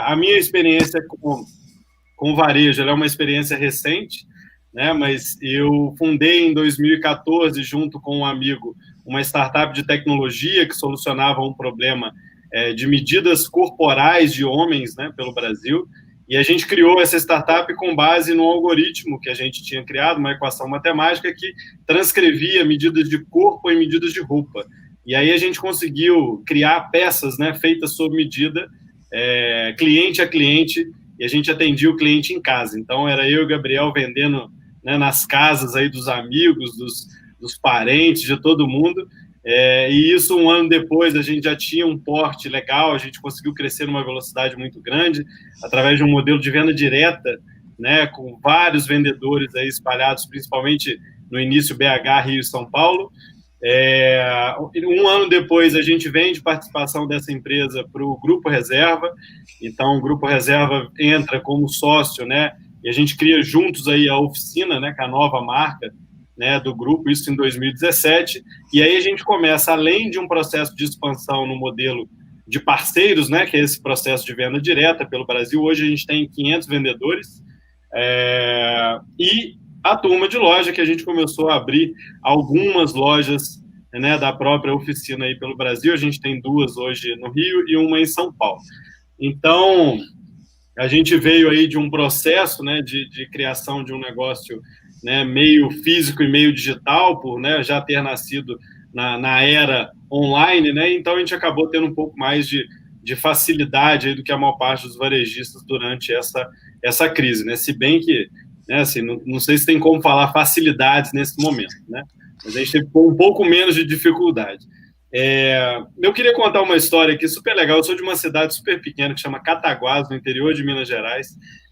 A minha experiência com varejo, ela é uma experiência recente, né? Mas eu fundei em 2014, junto com um amigo, uma startup de tecnologia que solucionava um problema de medidas corporais de homens, né, pelo Brasil. E a gente criou essa startup com base no algoritmo que a gente tinha criado, uma equação matemática que transcrevia medidas de corpo em medidas de roupa. E aí a gente conseguiu criar peças, né, feitas sob medida, cliente a cliente, e a gente atendia o cliente em casa. Então, era eu e o Gabriel vendendo, né, nas casas aí dos amigos, dos parentes, de todo mundo. E isso, um ano depois, a gente já tinha um porte legal, a gente conseguiu crescer numa velocidade muito grande, através de um modelo de venda direta, né, com vários vendedores aí espalhados, principalmente no início BH, Rio e São Paulo. Um ano depois, a gente vende participação dessa empresa para o Grupo Reserva. Então, o Grupo Reserva entra como sócio, né? E a gente cria juntos aí a oficina, né? Com a nova marca, né, do grupo, isso em 2017. E aí a gente começa, além de um processo de expansão no modelo de parceiros, né? Que é esse processo de venda direta pelo Brasil. Hoje a gente tem 500 vendedores. E a turma de loja, que a gente começou a abrir algumas lojas, né, da própria oficina aí pelo Brasil. A gente tem 2 hoje no Rio e uma em São Paulo. Então, a gente veio aí de um processo, né, de criação de um negócio, né, meio físico e meio digital, por, né, já ter nascido na era online, né, então a gente acabou tendo um pouco mais de facilidade aí do que a maior parte dos varejistas durante essa crise, né, se bem que, né, assim, não sei se tem como falar facilidades nesse momento, né, mas a gente teve um pouco menos de dificuldade. Eu queria contar uma história aqui super legal. Eu sou de uma cidade super pequena que chama Cataguases, no interior de Minas Gerais.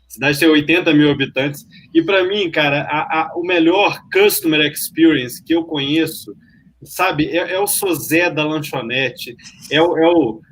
A cidade tem 80 mil habitantes. E para mim, cara, o melhor customer experience que eu conheço, sabe, é o Sozé da lanchonete,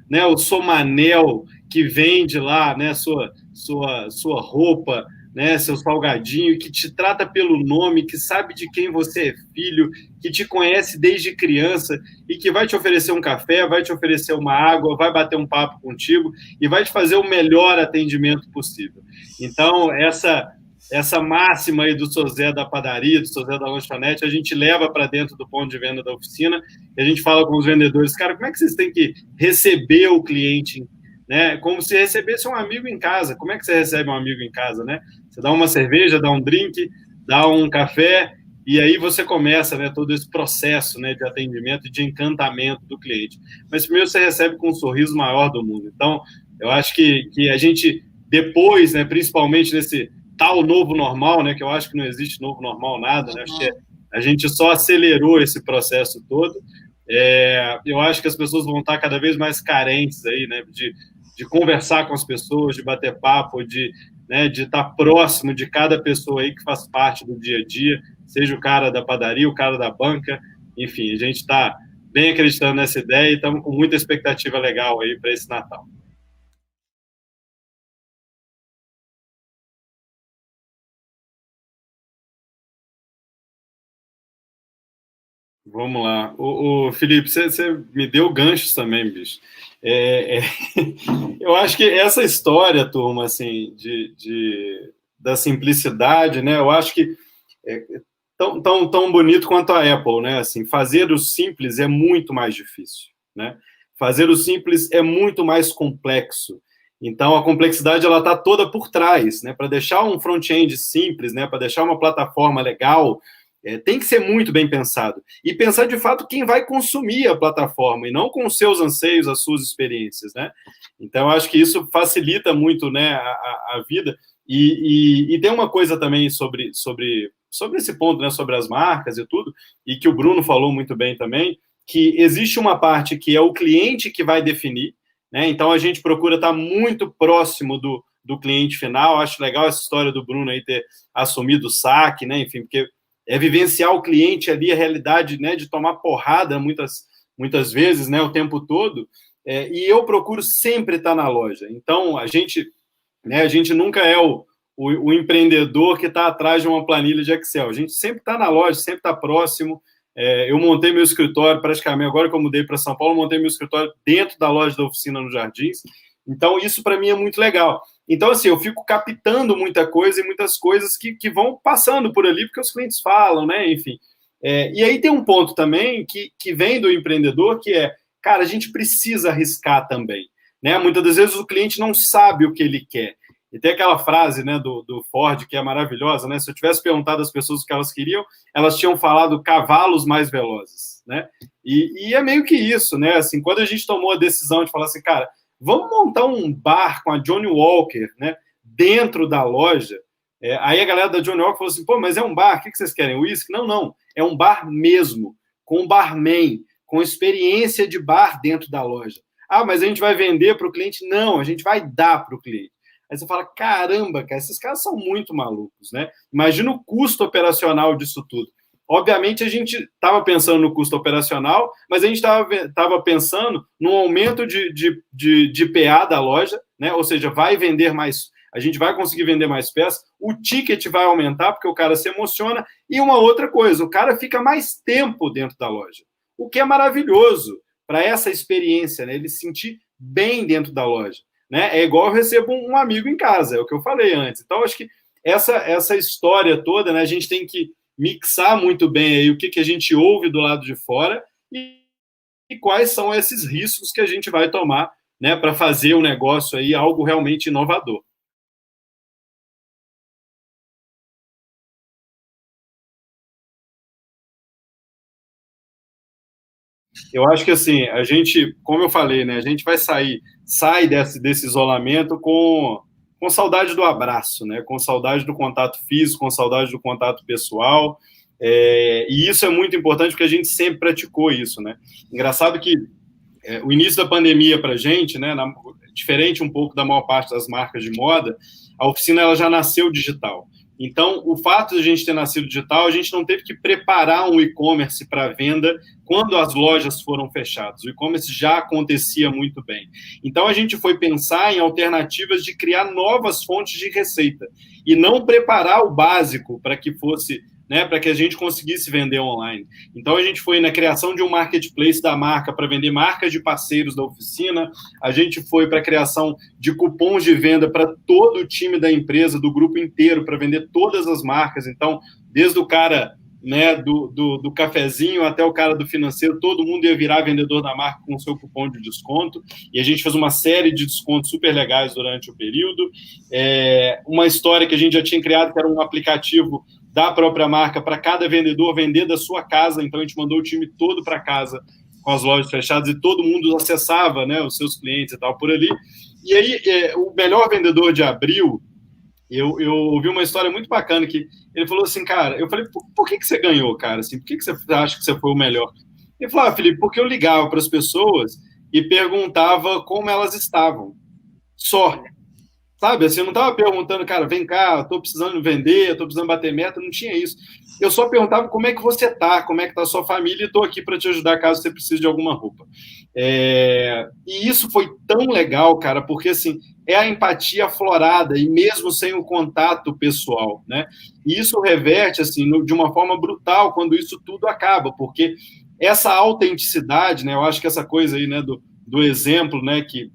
né, o Somanel que vende lá, né, sua roupa, né, seu salgadinho, que te trata pelo nome, que sabe de quem você é filho, que te conhece desde criança e que vai te oferecer um café, vai te oferecer uma água, vai bater um papo contigo e vai te fazer o melhor atendimento possível. Então, essa máxima aí do Sozé da padaria, do Sozé da lanchonete, a gente leva para dentro do ponto de venda da oficina e a gente fala com os vendedores, cara, como é que vocês têm que receber o cliente, né? Como se recebesse um amigo em casa. Como é que você recebe um amigo em casa, né? Você dá uma cerveja, dá um drink, dá um café, e aí você começa, né, todo esse processo, né, de atendimento e de encantamento do cliente. Mas primeiro você recebe com um sorriso maior do mundo. Então, eu acho que a gente, depois, né, principalmente nesse tal novo normal, né, que eu acho que não existe novo normal nada, né, acho que a gente só acelerou esse processo todo. Eu acho que as pessoas vão estar cada vez mais carentes aí, né, de conversar com as pessoas, de bater papo, né, de estar próximo de cada pessoa aí que faz parte do dia a dia, seja o cara da padaria, o cara da banca, enfim, a gente está bem acreditando nessa ideia e estamos com muita expectativa legal aí para esse Natal. Vamos lá. O Felipe, você me deu ganchos também, bicho. É, é, eu acho que essa história, turma, assim, da simplicidade, né? Eu acho que é tão bonito quanto a Apple, né? Assim, fazer o simples é muito mais difícil, né? Fazer o simples é muito mais complexo. Então, a complexidade ela está toda por trás, né? Para deixar um front-end simples, né? Para deixar uma plataforma legal, tem que ser muito bem pensado. E pensar, de fato, quem vai consumir a plataforma, e não com os seus anseios, as suas experiências, né? Então, eu acho que isso facilita muito, né, a vida. E tem uma coisa também sobre esse ponto, né, sobre as marcas e tudo, e que o Bruno falou muito bem também, que existe uma parte que é o cliente que vai definir, né? Então, a gente procura estar muito próximo do cliente final. Acho legal essa história do Bruno aí ter assumido o saque, né? Enfim, porque é vivenciar o cliente ali, a realidade, né, de tomar porrada muitas vezes, né, o tempo todo, e eu procuro sempre estar na loja. Então, né, a gente nunca é o empreendedor que está atrás de uma planilha de Excel. A gente sempre está na loja, sempre está próximo. Eu montei meu escritório praticamente, agora que eu mudei para São Paulo, montei meu escritório dentro da loja da oficina nos Jardins. Então, isso para mim é muito legal. Então, assim, eu fico captando muita coisa e muitas coisas que vão passando por ali, porque os clientes falam, né? Enfim. E aí tem um ponto também que vem do empreendedor, que é, cara, a gente precisa arriscar também, né? Muitas das vezes o cliente não sabe o que ele quer. E tem aquela frase, né, do Ford, que é maravilhosa, né? Se eu tivesse perguntado às pessoas o que elas queriam, elas tinham falado cavalos mais velozes, né? E é meio que isso, né? Assim, quando a gente tomou a decisão de falar assim, cara, vamos montar um bar com a Johnny Walker, né, dentro da loja. Aí a galera da Johnny Walker falou assim, pô, mas é um bar, o que vocês querem? Uísque? Não, não, é um bar mesmo, com barman, com experiência de bar dentro da loja. Ah, mas a gente vai vender para o cliente? Não, a gente vai dar para o cliente. Aí você fala, caramba, cara, esses caras são muito malucos, né? Imagina o custo operacional disso tudo. Obviamente, a gente estava pensando no custo operacional, mas a gente estava pensando no aumento de PA da loja, né? Ou seja, vai vender mais, a gente vai conseguir vender mais peças, o ticket vai aumentar, porque o cara se emociona, e uma outra coisa, o cara fica mais tempo dentro da loja, o que é maravilhoso para essa experiência, né? Ele se sentir bem dentro da loja. Né? É igual eu recebo um amigo em casa, é o que eu falei antes. Então, acho que essa história toda, né, a gente tem que mixar muito bem aí o que a gente ouve do lado de fora e quais são esses riscos que a gente vai tomar, né, para fazer o negócio aí algo realmente inovador. Eu acho que assim, a gente, como eu falei, né, a gente vai sai desse isolamento com saudade do abraço, né, com saudade do contato físico, com saudade do contato pessoal, e isso é muito importante porque a gente sempre praticou isso, né. Engraçado que o início da pandemia para a gente, né, diferente um pouco da maior parte das marcas de moda, a oficina ela já nasceu digital. Então, o fato de a gente ter nascido digital, a gente não teve que preparar um e-commerce para venda quando as lojas foram fechadas. O e-commerce já acontecia muito bem. Então, a gente foi pensar em alternativas de criar novas fontes de receita e não preparar o básico para que fosse, né, para que a gente conseguisse vender online. Então, a gente foi na criação de um marketplace da marca para vender marcas de parceiros da oficina, a gente foi para a criação de cupons de venda para todo o time da empresa, do grupo inteiro, para vender todas as marcas. Então, desde o cara, né, do cafezinho até o cara do financeiro, todo mundo ia virar vendedor da marca com o seu cupom de desconto, e a gente fez uma série de descontos super legais durante o período. Uma história que a gente já tinha criado, que era um aplicativo da própria marca para cada vendedor vender da sua casa. Então, a gente mandou o time todo para casa com as lojas fechadas e todo mundo acessava, né, os seus clientes e tal por ali. E aí, o melhor vendedor de abril, eu ouvi uma história muito bacana que ele falou assim, cara, eu falei, por que você ganhou, cara? Assim, por que você acha que você foi o melhor? Ele falou, Felipe, porque eu ligava para as pessoas e perguntava como elas estavam. Só. Sabe, assim, eu não estava perguntando, cara, vem cá, estou precisando vender, estou precisando bater meta, não tinha isso. Eu só perguntava como é que você está, como é que está a sua família, e estou aqui para te ajudar caso você precise de alguma roupa. E isso foi tão legal, cara, porque, assim, é a empatia aflorada, e mesmo sem o contato pessoal, né? E isso reverte, assim, de uma forma brutal quando isso tudo acaba, porque essa autenticidade, né, eu acho que essa coisa aí, né, do exemplo, né, que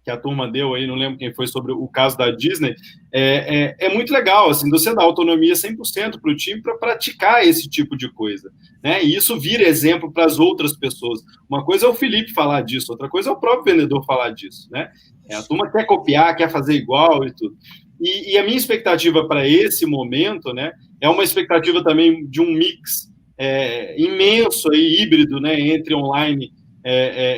a turma deu aí, não lembro quem foi, sobre o caso da Disney, é muito legal, assim, você dá autonomia 100% para o time para praticar esse tipo de coisa, né? E isso vira exemplo para as outras pessoas. Uma coisa é o Felipe falar disso, outra coisa é o próprio vendedor falar disso, né? A turma quer copiar, quer fazer igual e tudo. E a minha expectativa para esse momento, né, é uma expectativa também de um mix imenso aí, híbrido, né, entre online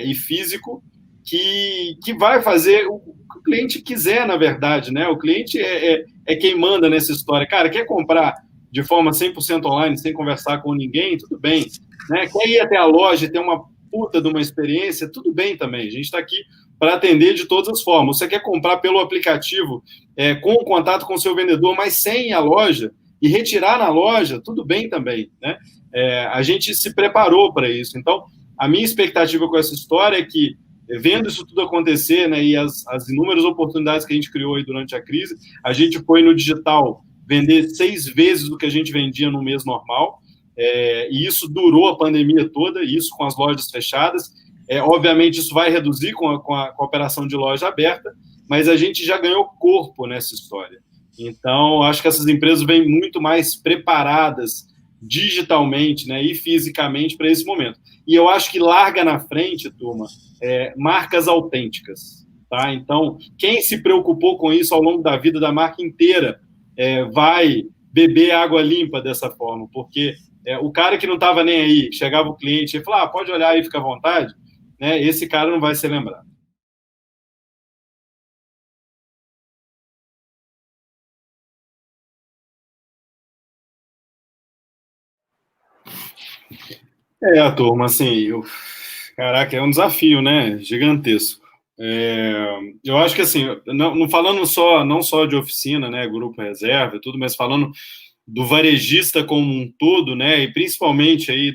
e físico, que vai fazer o que o cliente quiser, na verdade, né? O cliente é quem manda nessa história. Cara, quer comprar de forma 100% online, sem conversar com ninguém, tudo bem. Né? Quer ir até a loja e ter uma puta de uma experiência, tudo bem também. A gente está aqui para atender de todas as formas. Você quer comprar pelo aplicativo, com contato com o seu vendedor, mas sem ir à loja, e retirar na loja, tudo bem também, né? A gente se preparou para isso. Então, a minha expectativa com essa história é que, vendo isso tudo acontecer, né, e as inúmeras oportunidades que a gente criou aí durante a crise, a gente foi no digital vender 6 vezes do que a gente vendia no mês normal, e isso durou a pandemia toda, isso com as lojas fechadas, Obviamente, isso vai reduzir com a operação de loja aberta, mas a gente já ganhou corpo nessa história. Então, acho que essas empresas vêm muito mais preparadas digitalmente, né, e fisicamente para esse momento. E eu acho que larga na frente, turma, marcas autênticas. Tá? Então, quem se preocupou com isso ao longo da vida da marca inteira vai beber água limpa dessa forma, porque o cara que não estava nem aí, chegava o cliente e falava, pode olhar aí, fica à vontade, né? Esse cara não vai ser lembrado. Turma, assim, caraca, é um desafio, né? Gigantesco. Eu acho que assim, não falando não só de oficina, né, grupo reserva e tudo, mas falando do varejista como um todo, né, e principalmente aí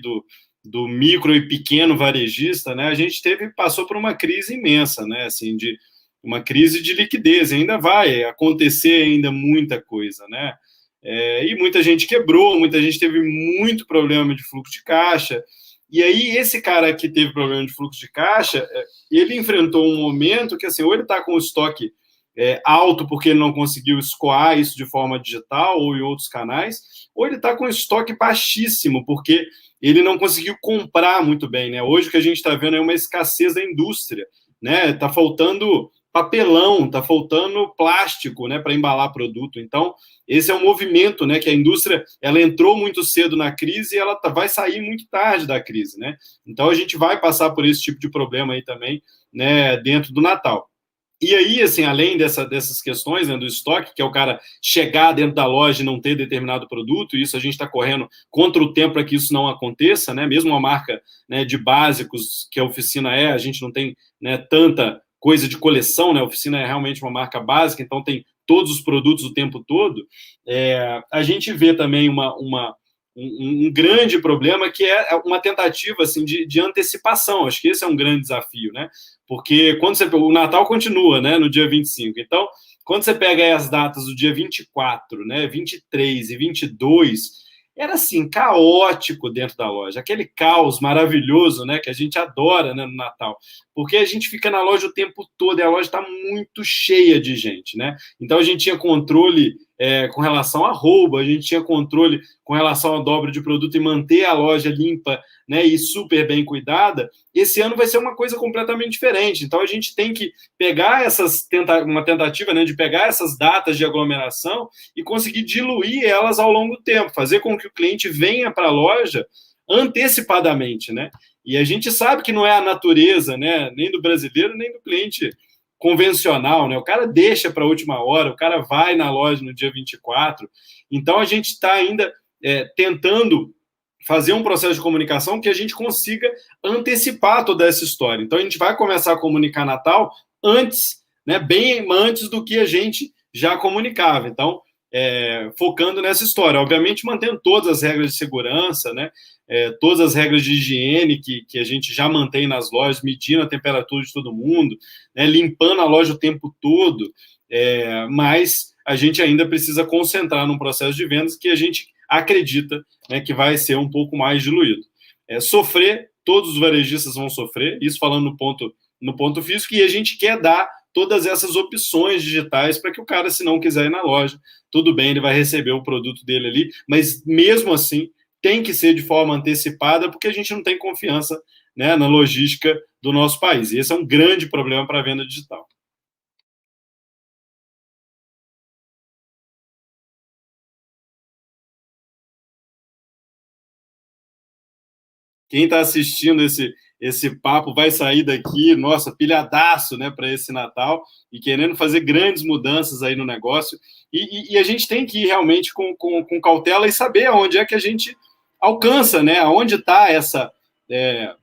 do micro e pequeno varejista, né, a gente passou por uma crise imensa, né, assim, de uma crise de liquidez, ainda vai acontecer ainda muita coisa, né, e muita gente quebrou, muita gente teve muito problema de fluxo de caixa, e aí esse cara que teve problema de fluxo de caixa, ele enfrentou um momento que, assim, ou ele está com o estoque alto porque ele não conseguiu escoar isso de forma digital ou em outros canais, ou ele está com estoque baixíssimo porque ele não conseguiu comprar muito bem, né? Hoje o que a gente está vendo é uma escassez da indústria, né? Está faltando papelão, está faltando plástico, né, para embalar produto. Então, esse é um movimento, né, que a indústria ela entrou muito cedo na crise e ela vai sair muito tarde da crise, né? Então a gente vai passar por esse tipo de problema aí também, né, dentro do Natal. E aí, assim, além dessas questões, né, do estoque, que é o cara chegar dentro da loja e não ter determinado produto, e isso a gente está correndo contra o tempo para que isso não aconteça, né? Mesmo uma marca, né, de básicos que a oficina a gente não tem, né, tanta coisa de coleção, né? A oficina é realmente uma marca básica, então tem todos os produtos o tempo todo. A gente vê também um grande problema que é uma tentativa assim, de antecipação. Acho que esse é um grande desafio, né? Porque o Natal continua, né, no dia 25. Então, quando você pega aí as datas do dia 24, né, 23 e 22, era assim, caótico dentro da loja. Aquele caos maravilhoso, né, que a gente adora, né, no Natal. Porque a gente fica na loja o tempo todo e a loja está muito cheia de gente, né? Então a gente tinha controle com relação a roubo, a gente tinha controle com relação à dobra de produto e manter a loja limpa, né, e super bem cuidada. Esse ano vai ser uma coisa completamente diferente. Então a gente tem que pegar uma tentativa, né, de pegar essas datas de aglomeração e conseguir diluir elas ao longo do tempo, fazer com que o cliente venha para a loja antecipadamente, né? E a gente sabe que não é a natureza, né, nem do brasileiro, nem do cliente convencional, né? O cara deixa para a última hora, o cara vai na loja no dia 24. Então a gente está ainda tentando fazer um processo de comunicação que a gente consiga antecipar toda essa história. Então a gente vai começar a comunicar Natal antes, né, bem antes do que a gente já comunicava. Então, focando nessa história, obviamente mantendo todas as regras de segurança, né, todas as regras de higiene que a gente já mantém nas lojas, medindo a temperatura de todo mundo, né, limpando a loja o tempo todo, mas a gente ainda precisa concentrar num processo de vendas que a gente acredita, né, que vai ser um pouco mais diluído. Sofrer, todos os varejistas vão sofrer, isso falando no ponto físico, e a gente quer dar todas essas opções digitais para que o cara, se não quiser ir na loja, tudo bem, ele vai receber o produto dele ali, mas mesmo assim tem que ser de forma antecipada, porque a gente não tem confiança, né, na logística do nosso país. E esse é um grande problema para a venda digital. Quem está assistindo esse papo vai sair daqui, nossa, pilhadaço, né, para esse Natal e querendo fazer grandes mudanças aí no negócio. E a gente tem que ir realmente com cautela e saber aonde é que a gente alcança, né, aonde está é,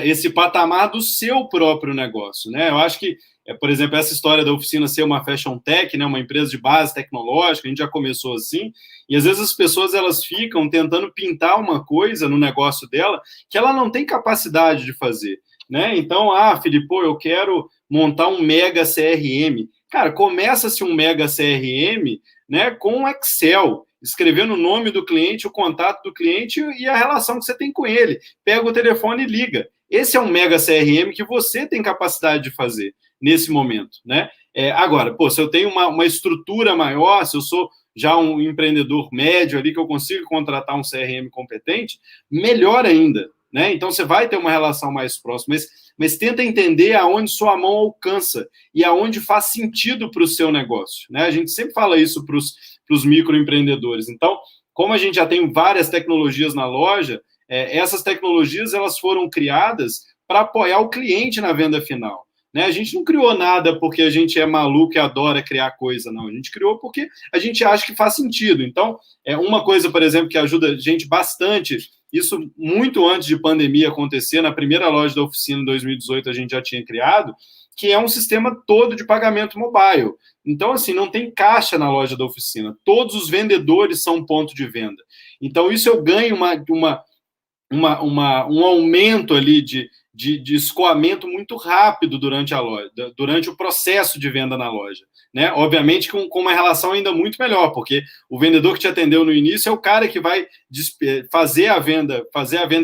esse patamar do seu próprio negócio, né? Eu acho que, por exemplo, essa história da oficina ser uma fashion tech, né, uma empresa de base tecnológica, a gente já começou assim, e às vezes as pessoas elas ficam tentando pintar uma coisa no negócio dela que ela não tem capacidade de fazer, né? Então, Felipe, eu quero montar um mega CRM. Cara, começa-se um mega CRM, né, com Excel, escrevendo o nome do cliente, o contato do cliente e a relação que você tem com ele. Pega o telefone e liga. esse é um mega CRM que você tem capacidade de fazer nesse momento, né? Agora, se eu tenho uma estrutura maior, se eu sou já um empreendedor médio ali que eu consigo contratar um CRM competente, melhor ainda, né? Então você vai ter uma relação mais próxima, mas tenta entender aonde sua mão alcança e aonde faz sentido para o seu negócio, né? A gente sempre fala isso para os microempreendedores. Então, como a gente já tem várias tecnologias na loja, essas tecnologias elas foram criadas para apoiar o cliente na venda final. Né? A gente não criou nada porque a gente é maluco e adora criar coisa, não. A gente criou porque a gente acha que faz sentido. Então, uma coisa, por exemplo, que ajuda a gente bastante, isso muito antes de pandemia acontecer, na primeira loja da oficina em 2018 a gente já tinha criado, que é um sistema todo de pagamento mobile. Então, assim, não tem caixa na loja da oficina. Todos os vendedores são ponto de venda. Então, isso eu ganho um aumento ali de escoamento muito rápido durante a loja, durante o processo de venda na loja, né? Obviamente com uma relação ainda muito melhor, porque o vendedor que te atendeu no início é o cara que vai fazer a venda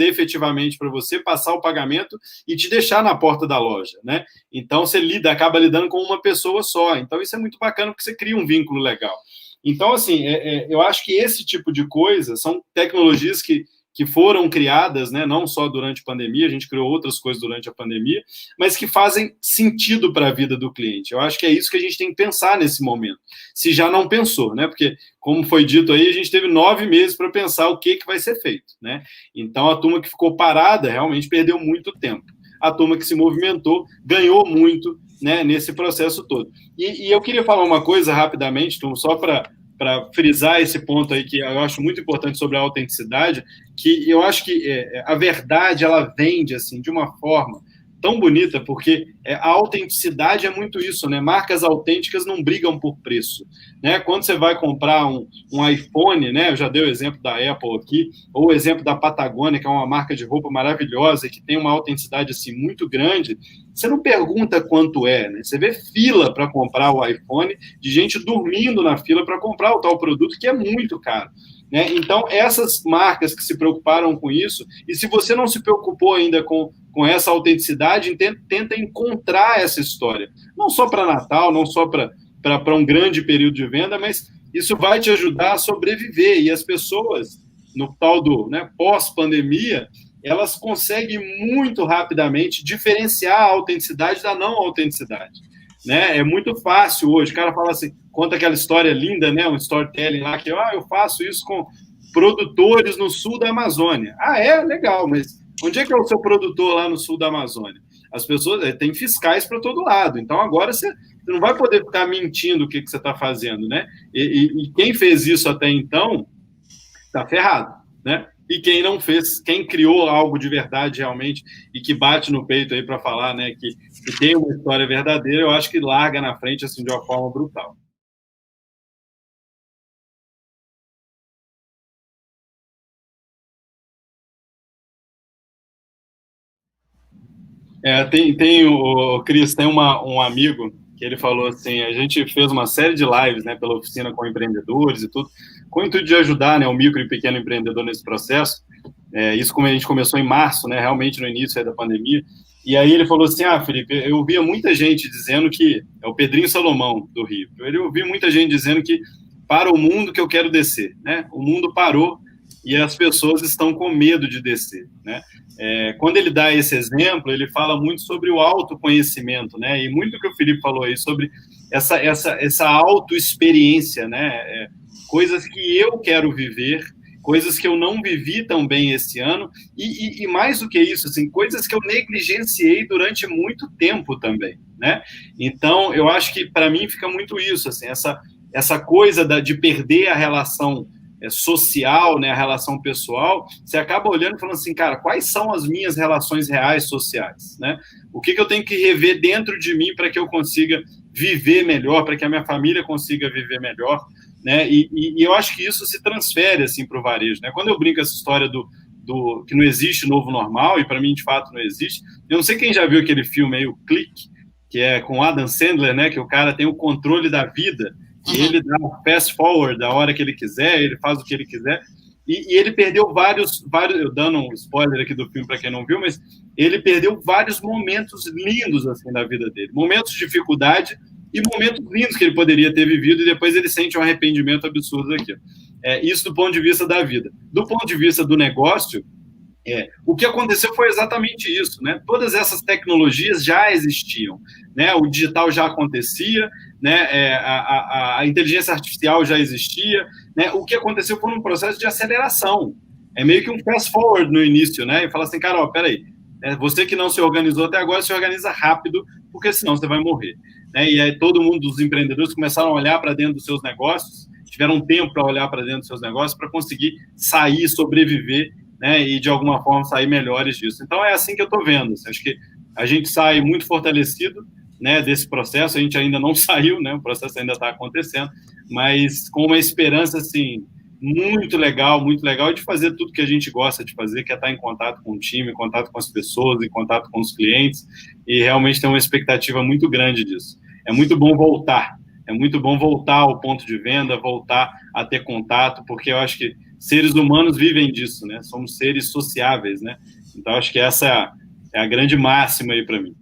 efetivamente para você, passar o pagamento e te deixar na porta da loja, né? Então você acaba lidando com uma pessoa só. Então isso é muito bacana porque você cria um vínculo legal. Então, assim, eu acho que esse tipo de coisa são tecnologias que foram criadas, né, não só durante a pandemia, a gente criou outras coisas durante a pandemia, mas que fazem sentido para a vida do cliente. Eu acho que é isso que a gente tem que pensar nesse momento, se já não pensou, né? Porque, como foi dito aí, a gente teve 9 meses para pensar o que vai ser feito, né? Então, a turma que ficou parada realmente perdeu muito tempo. A turma que se movimentou ganhou muito, né, nesse processo todo. E eu queria falar uma coisa rapidamente, turma, só para frisar esse ponto aí que eu acho muito importante sobre a autenticidade, que eu acho que a verdade, ela vende, assim, de uma forma tão bonita, porque a autenticidade é muito isso, né? Marcas autênticas não brigam por preço, né? Quando você vai comprar um iPhone, né? Eu já dei o exemplo da Apple aqui, ou o exemplo da Patagônia, que é uma marca de roupa maravilhosa e que tem uma autenticidade, assim, muito grande, você não pergunta quanto é, né? Você vê fila para comprar o iPhone, de gente dormindo na fila para comprar o tal produto, que é muito caro. Né? Então, essas marcas que se preocuparam com isso, e se você não se preocupou ainda com essa autenticidade, tenta encontrar essa história. Não só para Natal, não só para um grande período de venda, mas isso vai te ajudar a sobreviver. E as pessoas, no tal do, né, pós-pandemia, elas conseguem muito rapidamente diferenciar a autenticidade da não autenticidade. Né? É muito fácil hoje. O cara fala assim, conta aquela história linda, né? Um storytelling lá, que eu faço isso com produtores no sul da Amazônia. Legal, mas onde é que é o seu produtor lá no sul da Amazônia? As pessoas têm fiscais para todo lado. Então, agora você não vai poder ficar mentindo o que você está fazendo, né? E quem fez isso até então está ferrado, né? E quem não fez, quem criou algo de verdade realmente e que bate no peito aí para falar, né, que tem uma história verdadeira, eu acho que larga na frente assim de uma forma brutal. O Cris, tem um amigo que ele falou assim, a gente fez uma série de lives, né, pela oficina com empreendedores e tudo, com o intuito de ajudar, né, o micro e pequeno empreendedor nesse processo. Isso como a gente começou em março, né, realmente no início da pandemia. E aí ele falou assim, Felipe, eu ouvia muita gente dizendo que, é o Pedrinho Salomão do Rio, eu ouvi muita gente dizendo que para o mundo que eu quero descer, né? O mundo parou e as pessoas estão com medo de descer, né? Quando ele dá esse exemplo, ele fala muito sobre o autoconhecimento, né? E muito que o Felipe falou aí sobre essa autoexperiência, né? Coisas que eu quero viver, coisas que eu não vivi tão bem esse ano, e mais do que isso, assim, coisas que eu negligenciei durante muito tempo também, né? Então, eu acho que, para mim, fica muito isso, assim, essa coisa de perder a relação social, né, a relação pessoal, você acaba olhando e falando assim, cara, quais são as minhas relações reais sociais, né? O que eu tenho que rever dentro de mim para que eu consiga viver melhor, para que a minha família consiga viver melhor, né? E eu acho que isso se transfere assim para o varejo, né? Quando eu brinco essa história do que não existe novo normal, e para mim de fato não existe. Eu não sei quem já viu aquele filme aí, o Clique, que é com Adam Sandler, né? Que o cara tem o controle da vida, e ele dá fast forward da hora que ele quiser, ele faz o que ele quiser. E ele perdeu vários, eu dando um spoiler aqui do filme para quem não viu, mas ele perdeu vários momentos lindos assim da vida dele, momentos de dificuldade e momentos lindos que ele poderia ter vivido, e depois ele sente um arrependimento absurdo daquilo. Isso do ponto de vista da vida. Do ponto de vista do negócio, o que aconteceu foi exatamente isso, né? Todas essas tecnologias já existiam, né? O digital já acontecia, né? A inteligência artificial já existia, né? O que aconteceu foi um processo de aceleração. É meio que um fast forward no início, né? E fala assim, cara, ó, peraí, você que não se organizou até agora, se organiza rápido, porque senão você vai morrer. Né? E aí todo mundo, dos empreendedores, começaram a olhar para dentro dos seus negócios, tiveram tempo para olhar para dentro dos seus negócios para conseguir sair, sobreviver, né, e de alguma forma sair melhores disso. Então é assim que eu estou vendo. Acho que a gente sai muito fortalecido, né, desse processo. A gente ainda não saiu, né, o processo ainda está acontecendo, mas com uma esperança assim muito legal de fazer tudo que a gente gosta de fazer, que é estar em contato com o time, em contato com as pessoas, em contato com os clientes, e realmente tem uma expectativa muito grande disso. É muito bom voltar. É muito bom voltar ao ponto de venda, voltar a ter contato, porque eu acho que seres humanos vivem disso, né? Somos seres sociáveis, né? Então, acho que essa é a grande máxima aí para mim.